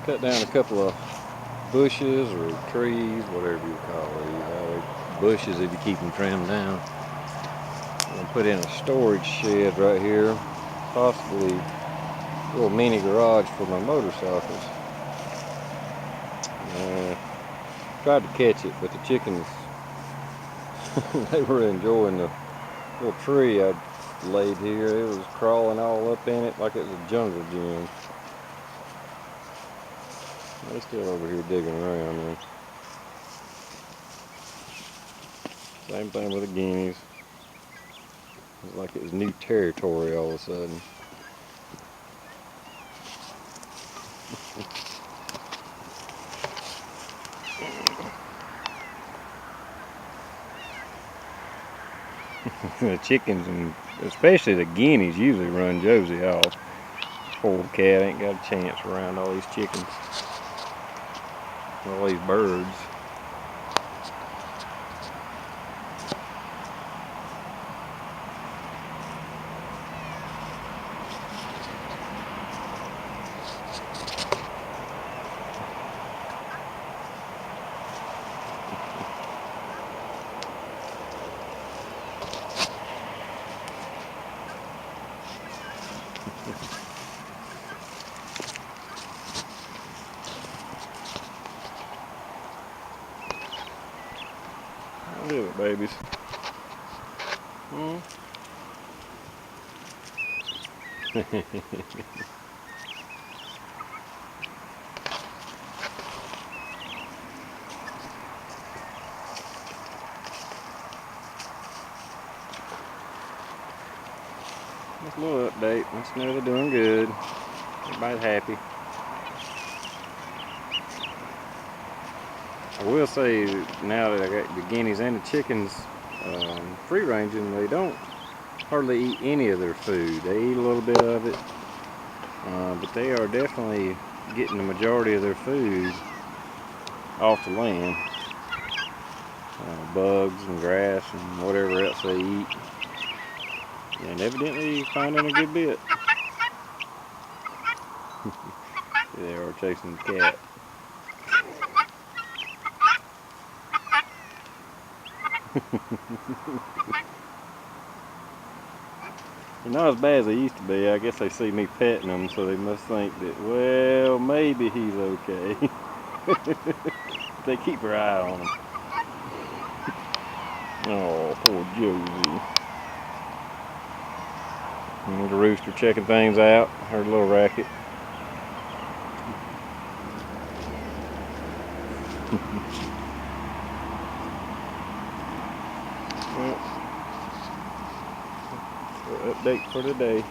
cut down a couple of bushes or trees, whatever you call these. Bushes if you keep them trimmed down. I'm gonna put in a storage shed right here, possibly a little mini garage for my motorcycles. Tried to catch it, but the chickens they were enjoying the little tree I laid here. It was crawling all up in it like it was a jungle gym. They're still over here digging around there. Same thing with the guineas. It's like it was new territory all of a sudden. The chickens, and especially the guineas, usually run Josie off. Poor cat ain't got a chance around all these chickens, all these birds. I'll do it, babies. Just a little update. Let's know they're doing good. Everybody's happy. I will say, now that I got the guineas and the chickens free ranging, they don't hardly eat any of their food. They eat a little bit of it, but they are definitely getting the majority of their food off the land. Bugs and grass and whatever else they eat. And evidently finding a good bit. They are chasing the cat. They're not as bad as they used to be. I guess they see me petting them, so they must think that, well, maybe he's okay. They keep their eye on him. Oh, poor Josie. And the rooster checking things out. Heard a little racket. Well, update for today.